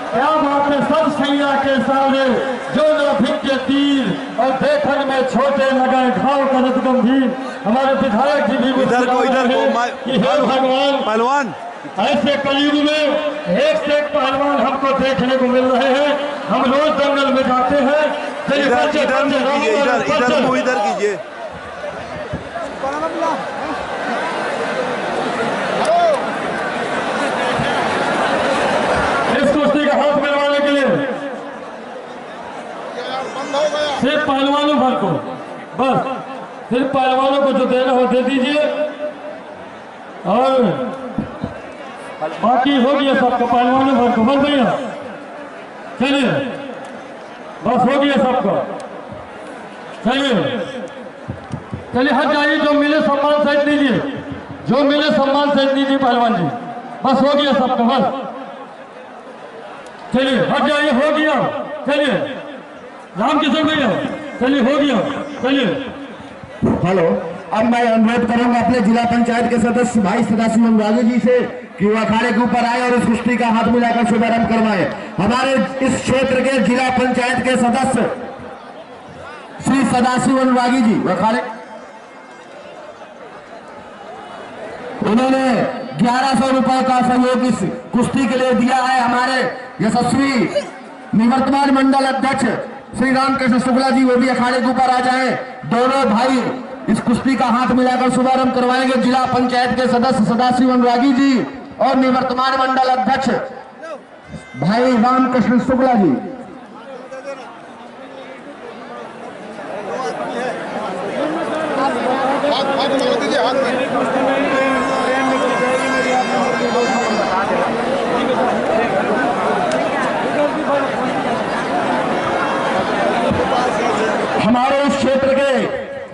क्या बात है। सब सैया के सामने जो न भिक्के तीर और देखने में छोटे लगे घाव करत गंभीर। हमारे विधायक जी भी इधर को कि हे भगवान पहलवान ऐसे कलयुग में एक से एक पहलवान हमको देखने को मिल रहे हैं। हम रोज दंगल में जाते हैं। इधर कीजिए। इस कुश्ती का हाथ मिलवाने के लिए सिर्फ पहलवानों भर को, बस सिर्फ पहलवानों को जो देना हो दे दीजिए और बाकी हो गया सबको पहलवानों भर को। बस भैया चलिए, बस हो गया सबको। चलिए चलिए हट जाइए। जो मिले सम्मान सहित दीजिए, जो मिले सम्मान सहित दीजिए पहलवान जी। बस हो गया सबको, बस चलिए हट जाइए। हो गया, चलिए रामकिशन भैया चलिए, हो गया, चलिए। हेलो, अब मैं अनुरोध करूंगा अपने जिला पंचायत के सदस्य भाई सदाशिव अनुरागी जी से कि वो अखाड़े के ऊपर आए और इस कुश्ती का हाथ मिलाकर शुभारंभ करवाए। हमारे इस क्षेत्र के जिला पंचायत के सदस्य श्री सदाशिव अनुरागी जी अखाड़े, उन्होंने 1100 रुपए का सहयोग इस कुश्ती के लिए दिया है। हमारे यशस्वी निवर्तमान मंडल अध्यक्ष श्री रामकृष्ण शुक्ला जी वो भी अखाड़े के ऊपर आ जाएं। दोनों भाई इस कुश्ती का हाथ मिलाकर शुभारंभ करवाएंगे। जिला पंचायत के सदस्य सदाशिव अनुरागी जी और निवर्तमान मंडल अध्यक्ष भाई रामकृष्ण शुक्ला जी। हमारे इस क्षेत्र के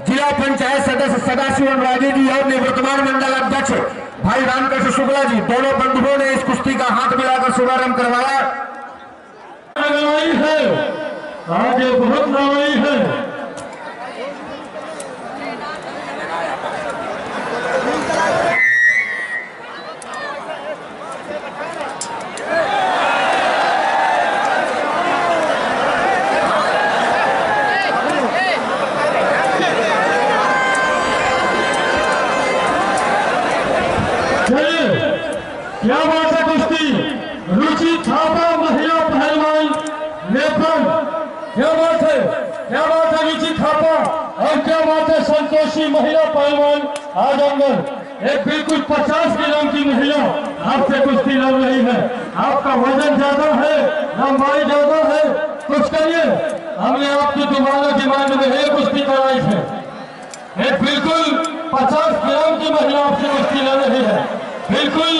जिला पंचायत सदस्य सदाशिव अनुरागी जी और निवर्तमान मंडल अध्यक्ष भाई रामकृष्ण शुक्ला जी दोनों बंधुओं ने इस कुश्ती का हाथ मिलाकर शुभारंभ करवाया है। आगे बहुत लड़ाई है। क्या बात है। कुश्ती रुचि थापा महिला पहलवान नेपाल। क्या बात है, क्या बात है रुचि थापा। और क्या बात है संतोषी महिला पहलवान आजमगढ़। एक बिल्कुल 50 किलो की महिला आपसे कुश्ती लड़ रही है। आपका वजन ज्यादा है, लंबाई ज्यादा है, कुछ करिए। हमने आपकी दोबारा डिमांड में एक कुश्ती कराई है। एक बिल्कुल 50 किलो की महिला आपसे कुश्ती लड़ रही है। बिल्कुल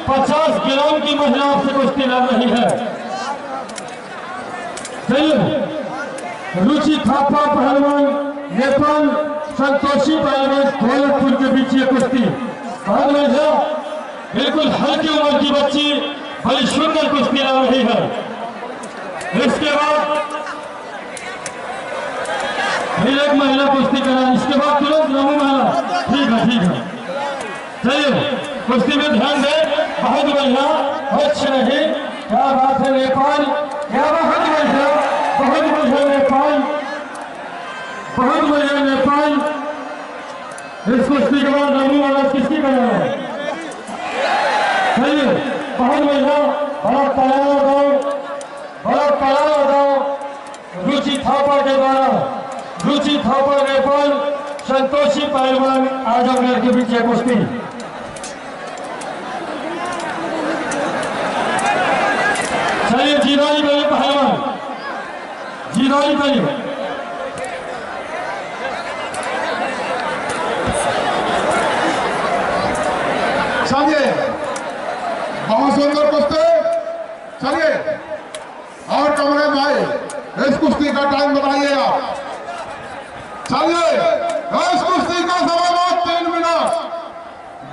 50 किलो की महिला आपसे कुश्ती लड़ रही है। चलिए रुचि थापा पहलवान नेपाल, संतोषी पहलवान गोरखपुर के बीच ये कुश्ती बहुत बढ़िया। बिल्कुल हल्की उम्र की बच्ची बड़ी सुंदर कुश्ती लड़ रही है। इसके बाद फिर एक महिला कुश्ती करा, इसके बाद तुरंत नमो महिला। ठीक है, ठीक है। चलिए कुश्ती में ध्यान दें। बहुत बढ़िया, अच्छे रहे। क्या बात है नेपाल, क्या बहुत बढ़िया, बहुत बढ़िया नेपाल, बहुत बढ़िया नेपाल। इस कुश्ती के बाद नमो वाला किसकी करना है। चलिए बहुत बढ़िया। बड़ा ताला दो, बड़ा ताला दो। रुचि थापा के द्वारा रुचि थापा नेपाल, संतोषी पहलवान आजमगढ़ के बीच कुश्ती। चलिए जीराई करिए पहलवान, जीराई करिए। चलिए बहुत सुंदर कुश्ती। चलिए और कमरे भाई इस कुश्ती का टाइम बताइए आप। चलिए इस कुश्ती का समय बहुत 3 मिनट।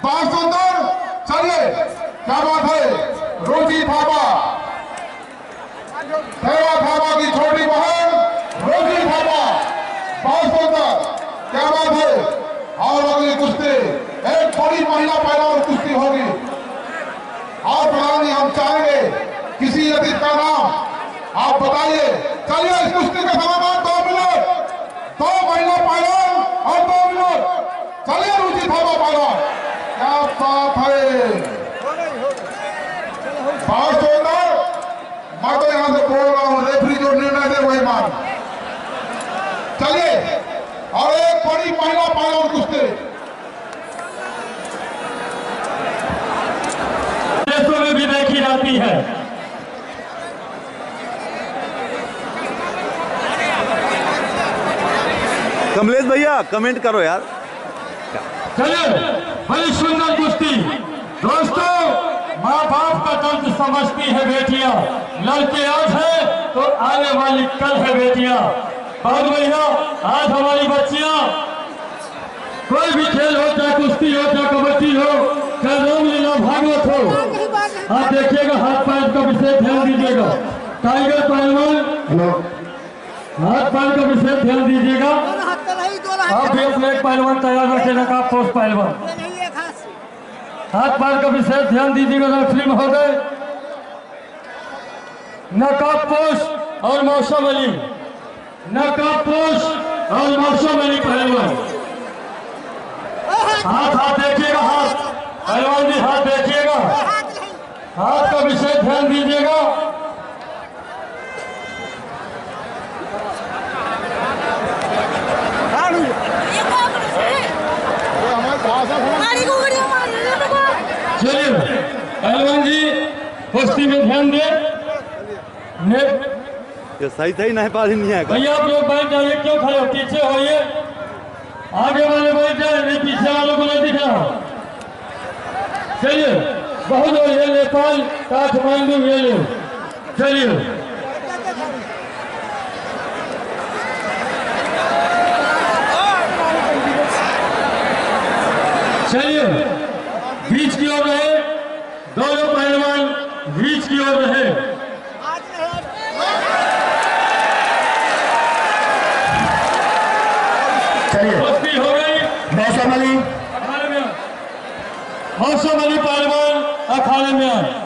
बहुत सुंदर। चलिए क्या बात है। रुचि थापा, सेवा थापा की छोटी बहन रुचि थापा, बहुत सुंदर। क्या बात है। और अगली कुश्ती एक बड़ी महिला पहलवान कुश्ती होगी। और प्रधान जी हम चाहेंगे किसी यदि जीत का नाम आप बताइए। चलिए इस कुश्ती का समय 2 मिनट, 2 महिला पहलवान और 2 मिनट। चलिए रुचि थापा पहलवान, क्या बात है, बहुत सुंदर। मैं तो यहां से बोल रहा हूं, रेफरी जो निर्णय दे वही मान। चलिए, और एक बड़ी महिला पहलवान कुश्ती देशों में भी देखी जाती है। कमलेश भैया कमेंट करो यार। चलिए, बड़ी सुंदर कुश्ती। दोस्तों, माँ बाप का दर्द समझती है बेटियां, लड़के आज है तो आने वाली कल है बेटियां। बहुत बढ़िया। आज हमारी बच्चियां कोई भी खेल हो, चाहे कुश्ती हो, चाहे कबड्डी हो, चाहे रामलीला भागवत हो, आप देखिएगा हाथ पैर का विशेष ध्यान दीजिएगा। टाइगर पहलवान, हाथ पैर का विशेष ध्यान दीजिएगा। आप भी अपने एक पहलवान तैयार रखे, नकाब पोष पहलवान। हाथ पैर का विशेष ध्यान दीजिएगा रेफरी महोदय। नकाब पोष और मौसम अली, नकाब पोष और मौसम अली पहलवान। हाथ देखिएगा, हाथ पहलवान जी हाथ देखिएगा, हाथ का विशेष ध्यान दीजिएगा। चलिए पहलवान जी कुश्ती में ध्यान दे। ये सही नहीं पा रही नहीं है। भैया आप लोग बैठ जाइए, क्यों खड़े हो, पीछे होइए। आगे वाले बैठ जाए, नहीं पीछे वालों को नहीं दिख रहा। चलिए, बहुत बढ़िया। नेपाल काठमांडू ये लो। चलिए चलिए, बीच की ओर रहे, दोनों पहलवान बीच की ओर रहे। चलिए, कुश्ती हो गई। मौसम अली, अखाड़े में मौसम अली पहलवान अखाड़े में आए।